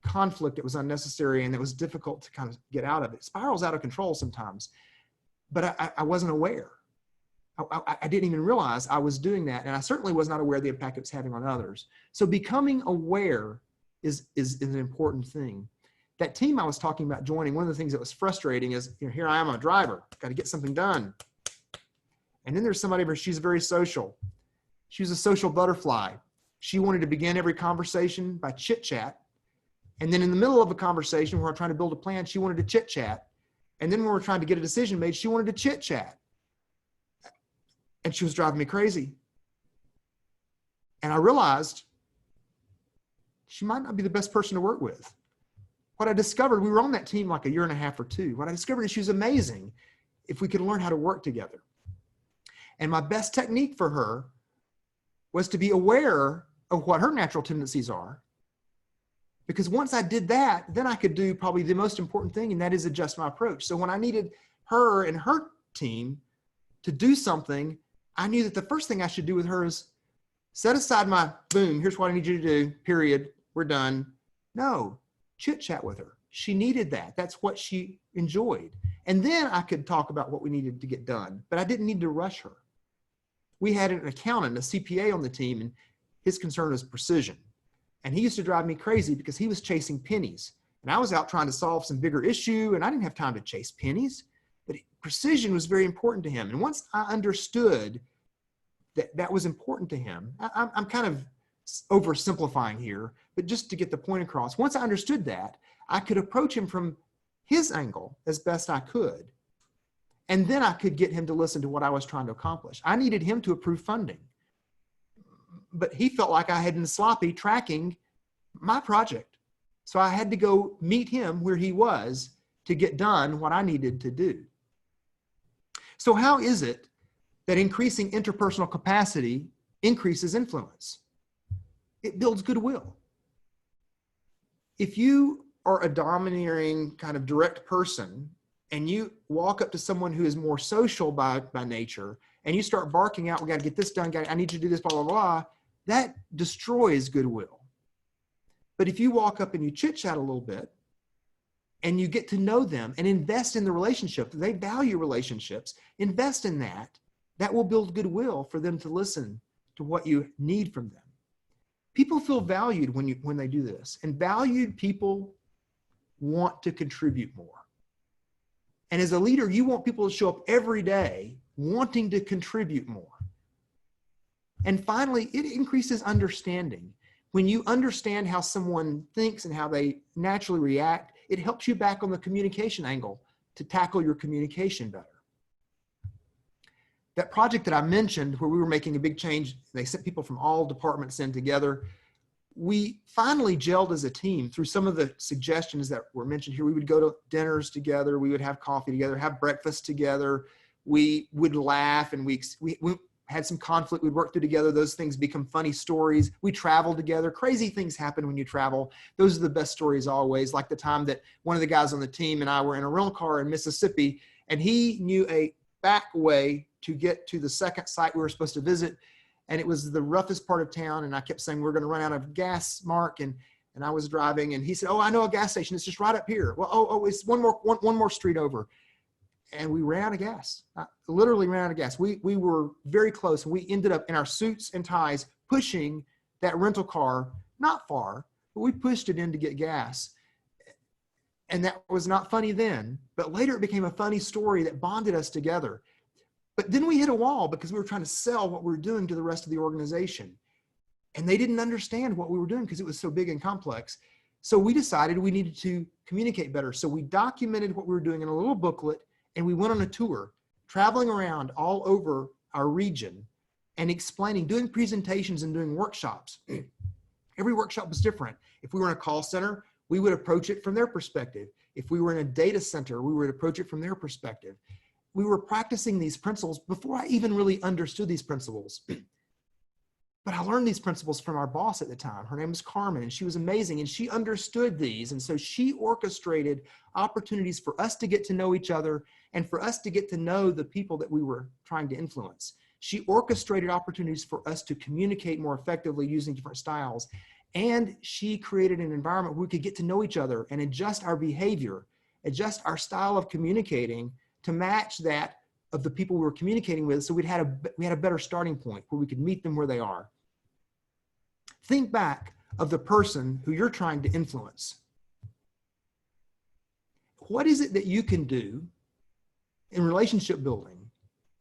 conflict that was unnecessary and that was difficult to kind of get out of. It spirals out of control sometimes, but I wasn't aware. I didn't even realize I was doing that. And I certainly was not aware of the impact it was having on others. So becoming aware is an important thing. That team I was talking about joining, one of the things that was frustrating is, here I am, a driver, got to get something done. And then there's somebody, she's very social. She was a social butterfly. She wanted to begin every conversation by chit chat. And then in the middle of a conversation where we're trying to build a plan, she wanted to chit chat. And then when we're trying to get a decision made, she wanted to chit chat. And she was driving me crazy. And I realized she might not be the best person to work with. What I discovered, we were on that team like a year and a half or two. What I discovered is she was amazing if we could learn how to work together. And my best technique for her was to be aware of what her natural tendencies are. Because once I did that, then I could do probably the most important thing, and that is adjust my approach. So when I needed her and her team to do something, I knew that the first thing I should do with her is set aside my, boom, here's what I need you to do, period, we're done. No, chit chat with her. She needed that. That's what she enjoyed. And then I could talk about what we needed to get done, but I didn't need to rush her. We had an accountant, a CPA on the team, and his concern was precision. And he used to drive me crazy because he was chasing pennies. And I was out trying to solve some bigger issue, and I didn't have time to chase pennies. But precision was very important to him. And once I understood that that was important to him, I'm kind of oversimplifying here, but just to get the point across, once I understood that, I could approach him from his angle as best I could. And then I could get him to listen to what I was trying to accomplish. I needed him to approve funding, but he felt like I had been sloppy tracking my project. So I had to go meet him where he was to get done what I needed to do. So how is it that increasing interpersonal capacity increases influence? It builds goodwill. If you are a domineering kind of direct person and you walk up to someone who is more social by nature and you start barking out, we got to get this done, I need you to do this, blah, blah, blah, that destroys goodwill. But if you walk up and you chit chat a little bit and you get to know them and invest in the relationship, they value relationships, invest in that, that will build goodwill for them to listen to what you need from them. People feel valued when they do this, and valued people want to contribute more. And as a leader, you want people to show up every day wanting to contribute more. And finally, it increases understanding. When you understand how someone thinks and how they naturally react, it helps you back on the communication angle to tackle your communication better. That project that I mentioned where we were making a big change, they sent people from all departments in together. We finally gelled as a team through some of the suggestions that were mentioned here. We would go to dinners together. We would have coffee together, have breakfast together. We would laugh, and we had some conflict we'd work through together. Those things become funny stories. We traveled together. Crazy things happen when you travel. Those are the best stories always, like the time that one of the guys on the team and I were in a rental car in Mississippi, and he knew a back way to get to the second site we were supposed to visit. And it was the roughest part of town. And I kept saying, we're going to run out of gas, Mark. And I was driving, and he said, oh, I know a gas station. It's just right up here. Well, it's one more street over. And we ran out of gas. Literally ran out of gas. We were very close, and we ended up in our suits and ties pushing that rental car, not far, but we pushed it in to get gas. And that was not funny then, but later it became a funny story that bonded us together. But then we hit a wall because we were trying to sell what we were doing to the rest of the organization. And they didn't understand what we were doing because it was so big and complex. So we decided we needed to communicate better. So we documented what we were doing in a little booklet, and we went on a tour, traveling around all over our region and explaining, doing presentations and doing workshops. Every workshop was different. If we were in a call center, we would approach it from their perspective. If we were in a data center, we would approach it from their perspective. We were practicing these principles before I even really understood these principles. But I learned these principles from our boss at the time. Her name was Carmen, and she was amazing, and she understood these. And so she orchestrated opportunities for us to get to know each other and for us to get to know the people that we were trying to influence. She orchestrated opportunities for us to communicate more effectively using different styles. And she created an environment where we could get to know each other and adjust our behavior, adjust our style of communicating to match that of the people we were communicating with. So we had a better starting point where we could meet them where they are. Think back of the person who you're trying to influence. What is it that you can do in relationship building?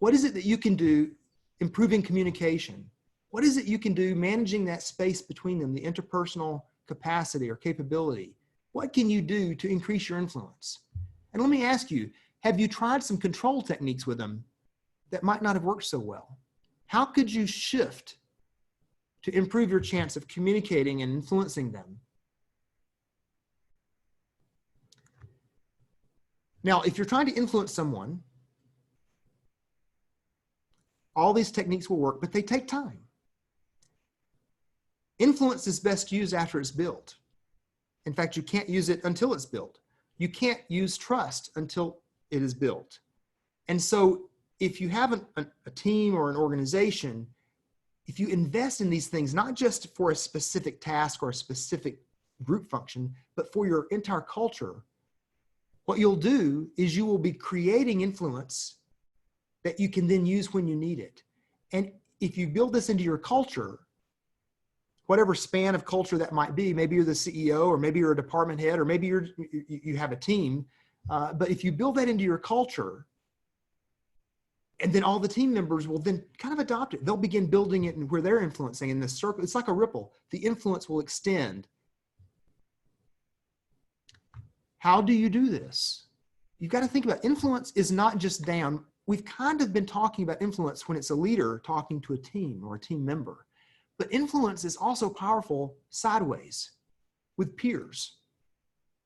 What is it that you can do improving communication? What is it you can do managing that space between them, the interpersonal capacity or capability? What can you do to increase your influence? And let me ask you, have you tried some control techniques with them that might not have worked so well? How could you shift to improve your chance of communicating and influencing them? Now, if you're trying to influence someone, all these techniques will work, but they take time. Influence is best used after it's built. In fact, you can't use it until it's built. You can't use trust until it is built. And so if you have a team or an organization, if you invest in these things, not just for a specific task or a specific group function, but for your entire culture, what you'll do is you will be creating influence that you can then use when you need it. And if you build this into your culture, whatever span of culture that might be, maybe you're the CEO, or maybe you're a department head, or maybe you have a team, but if you build that into your culture, and then all the team members will then kind of adopt it. They'll begin building it and where they're influencing in this circle. It's like a ripple. The influence will extend. How do you do this? You've got to think about influence is not just down. We've kind of been talking about influence when it's a leader talking to a team or a team member. But influence is also powerful sideways with peers.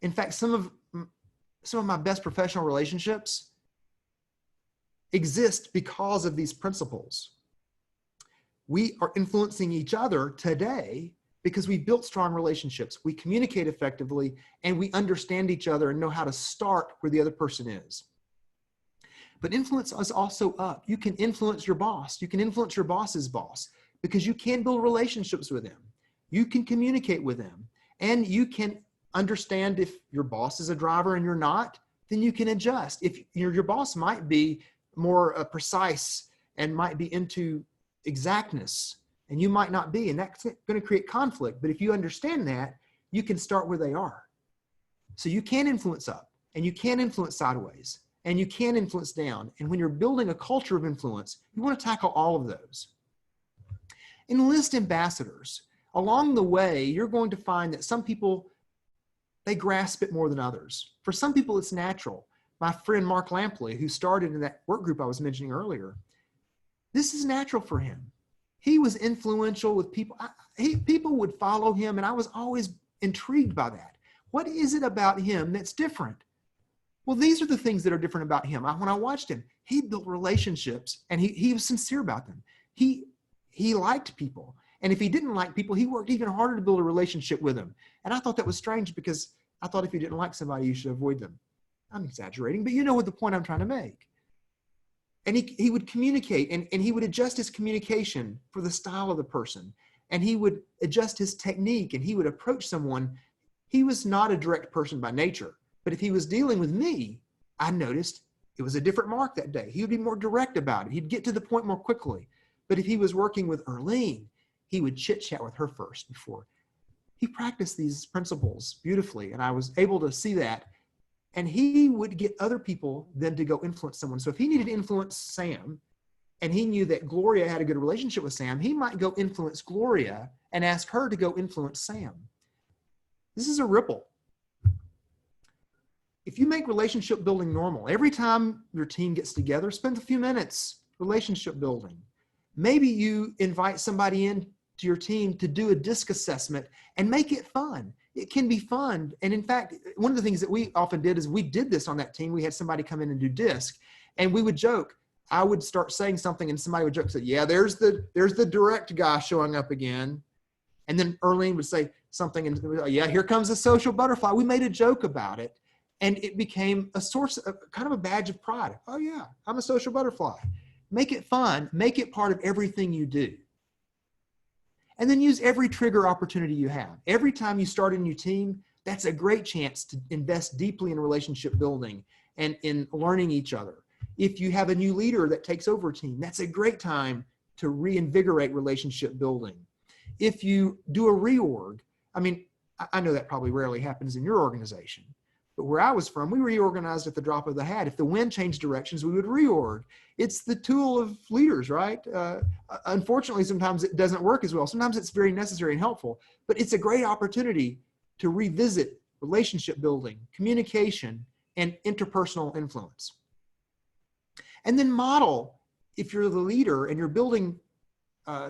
In fact, some of my best professional relationships exist because of these principles. We are influencing each other today because we built strong relationships. We communicate effectively, and we understand each other and know how to start where the other person is. But influence is also up. You can influence your boss. You can influence your boss's boss because you can build relationships with them. You can communicate with them, and you can understand if your boss is a driver and you're not, then you can adjust. If your boss might be more precise and might be into exactness, and you might not be, and that's going to create conflict. But if you understand that, you can start where they are. So you can influence up, and you can influence sideways, and you can influence down. And when you're building a culture of influence, you want to tackle all of those. Enlist ambassadors. Along the way, you're going to find that some people, they grasp it more than others. For some people, it's natural. My friend Mark Lampley, who started in that work group I was mentioning earlier, this is natural for him. He was influential with people. People would follow him, and I was always intrigued by that. What is it about him that's different? Well, these are the things that are different about him. When I watched him, he built relationships, and he was sincere about them. He liked people. And if he didn't like people, he worked even harder to build a relationship with them. And I thought that was strange because I thought if you didn't like somebody, you should avoid them. I'm exaggerating, but you know what the point I'm trying to make. And he would communicate, and he would adjust his communication for the style of the person. And he would adjust his technique, and he would approach someone. He was not a direct person by nature, but if he was dealing with me, I noticed it was a different Mark that day. He would be more direct about it. He'd get to the point more quickly. But if he was working with Erlene, he would chit chat with her first before. He practiced these principles beautifully, and I was able to see that. And he would get other people then to go influence someone. So if he needed to influence Sam, and he knew that Gloria had a good relationship with Sam, he might go influence Gloria and ask her to go influence Sam. This is a ripple. If you make relationship building normal, every time your team gets together, spend a few minutes relationship building. Maybe you invite somebody in to your team to do a DISC assessment and make it fun. It can be fun. And in fact, one of the things that we often did is we did this on that team. We had somebody come in and do DISC, and we would joke. I would start saying something and somebody would joke and say, yeah, there's the direct guy showing up again. And then Erlene would say something and yeah, here comes a social butterfly. We made a joke about it, and it became a source of kind of a badge of pride. Oh yeah, I'm a social butterfly. Make it fun. Make it part of everything you do. And then use every trigger opportunity you have. Every time you start a new team, that's a great chance to invest deeply in relationship building and in learning each other. If you have a new leader that takes over a team, that's a great time to reinvigorate relationship building. If you do a reorg, I mean, I know that probably rarely happens in your organization, but where I was from, we reorganized at the drop of the hat. If the wind changed directions, we would reorg. It's the tool of leaders, right? Unfortunately, sometimes it doesn't work as well. Sometimes it's very necessary and helpful, but it's a great opportunity to revisit relationship building, communication, and interpersonal influence. And then model, if you're the leader and you're building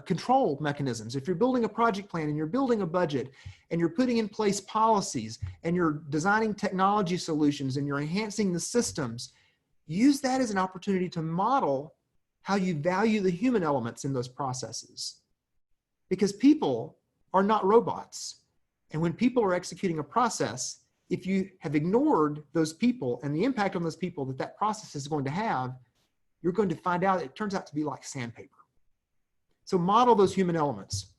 control mechanisms, if you're building a project plan and you're building a budget and you're putting in place policies and you're designing technology solutions and you're enhancing the systems, use that as an opportunity to model how you value the human elements in those processes. Because people are not robots. And when people are executing a process, if you have ignored those people and the impact on those people that that process is going to have, you're going to find out it turns out to be like sandpaper. So model those human elements.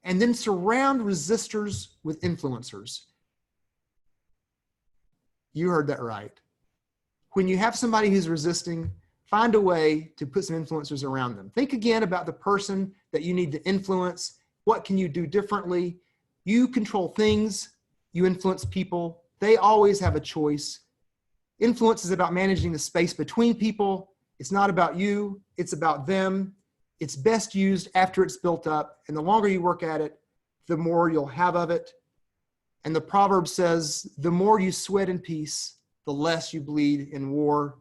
And then surround resistors with influencers. You heard that right. When you have somebody who's resisting, find a way to put some influencers around them. Think again about the person that you need to influence. What can you do differently? You control things. You influence people. They always have a choice. Influence is about managing the space between people. It's not about you, it's about them. It's best used after it's built up, and the longer you work at it, the more you'll have of it. And the proverb says, the more you sweat in peace, the less you bleed in war.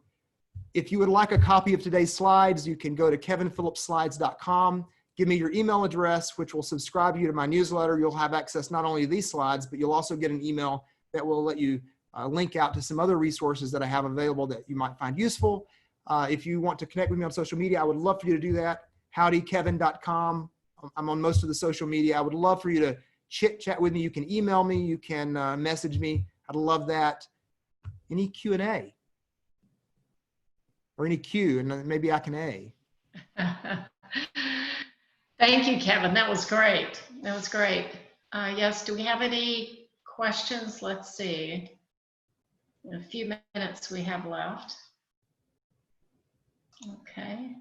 If you would like a copy of today's slides, you can go to kevinphillipsslides.com. Give me your email address, which will subscribe you to my newsletter. You'll have access not only to these slides, but you'll also get an email that will let you link out to some other resources that I have available that you might find useful. If you want to connect with me on social media, I would love for you to do that. HowdyKevin.com. I'm on most of the social media. I would love for you to chit chat with me. You can email me. You can message me. I'd love that. Any Q&A? or any Q, and maybe I can A. Thank you, Kevin. That was great. That was great. Yes, do we have any questions? Let's see. In a few minutes we have left. Okay.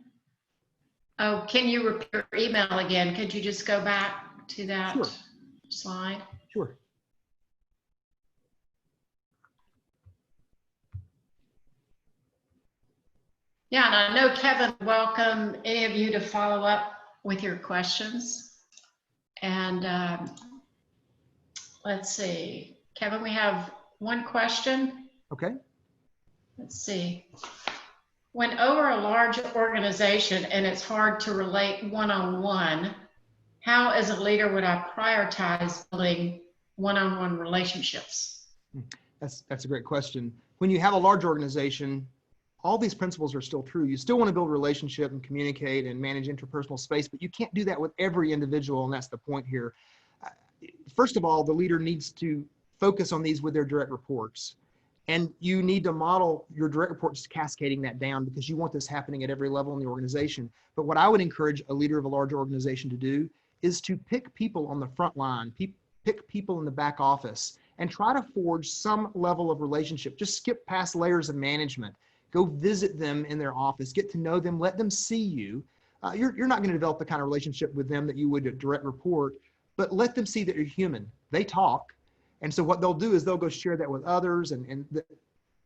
Oh, can you repeat your email again? Could you just go back to that Sure. slide? Sure. Yeah, and I know Kevin welcome any of you to follow up with your questions. And let's see, Kevin, we have one question. Okay. Let's see. When over a large organization and it's hard to relate one-on-one, how as a leader would I prioritize building one-on-one relationships? That's a great question. When you have a large organization, all these principles are still true. You still want to build relationship and communicate and manage interpersonal space, but you can't do that with every individual, and that's the point here. First of all, the leader needs to focus on these with their direct reports. And you need to model your direct reports cascading that down, because you want this happening at every level in the organization. But what I would encourage a leader of a large organization to do is to pick people on the front line, pick people in the back office, and try to forge some level of relationship. Just skip past layers of management. Go visit them in their office, get to know them, let them see you. You're not going to develop the kind of relationship with them that you would a direct report, but let them see that you're human. They talk. And so what they'll do is they'll go share that with others, and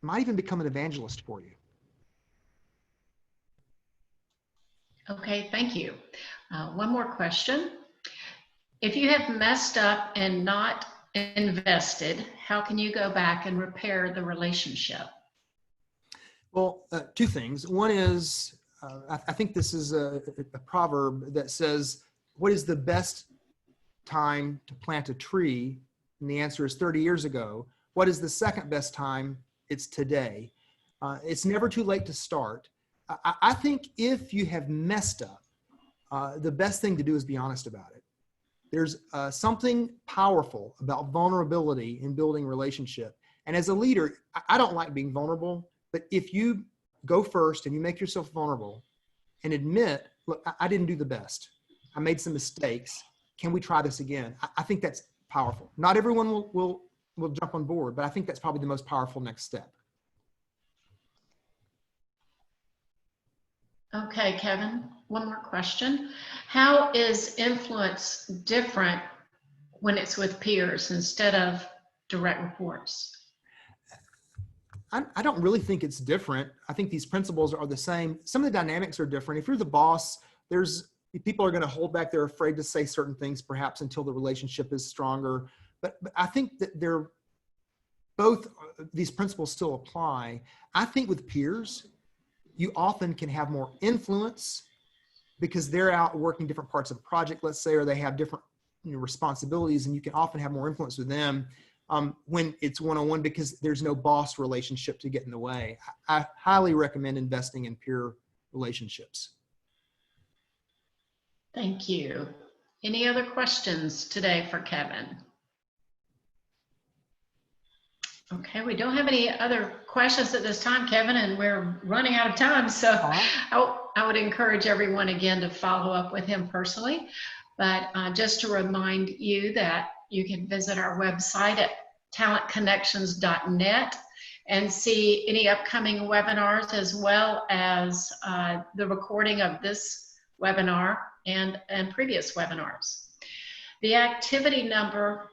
might even become an evangelist for you. Okay, thank you. One more question. If you have messed up and not invested, how can you go back and repair the relationship? Well, two things. One is, I think this is a proverb that says, what is the best time to plant a tree? And the answer is 30 years ago. What is the second best time? It's today. It's never too late to start. I think if you have messed up, the best thing to do is be honest about it. There's something powerful about vulnerability in building relationship. And as a leader, I don't like being vulnerable, but if you go first and you make yourself vulnerable and admit, look, I didn't do the best. I made some mistakes. Can we try this again? I think that's powerful. Not everyone will jump on board, but I think that's probably the most powerful next step. Okay, Kevin, one more question. How is influence different when it's with peers instead of direct reports? I don't really think it's different. I think these principles are the same. Some of the dynamics are different. If you're the boss, people are going to hold back. They're afraid to say certain things perhaps until the relationship is stronger. But I think that both these principles still apply. I think with peers, you often can have more influence because they're out working different parts of the project, let's say, or they have different responsibilities, and you can often have more influence with them when it's one-on-one, because there's no boss relationship to get in the way. I highly recommend investing in peer relationships. Thank you. Any other questions today for Kevin? Okay, we don't have any other questions at this time, Kevin, and we're running out of time. So I would encourage everyone again to follow up with him personally. But just to remind you that you can visit our website at talentconnections.net and see any upcoming webinars, as well as the recording of this webinar and previous webinars. The activity number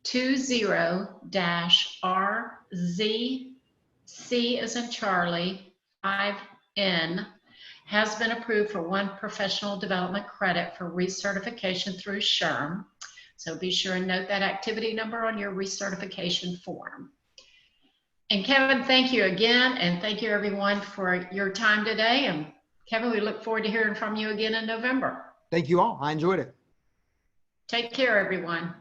20-RZ, C as in Charlie, 5N, has been approved for 1 professional development credit for recertification through SHRM. So be sure and note that activity number on your recertification form. And Kevin, thank you again, and thank you everyone for your time today. And Kevin, we look forward to hearing from you again in November. Thank you all. I enjoyed it. Take care, everyone.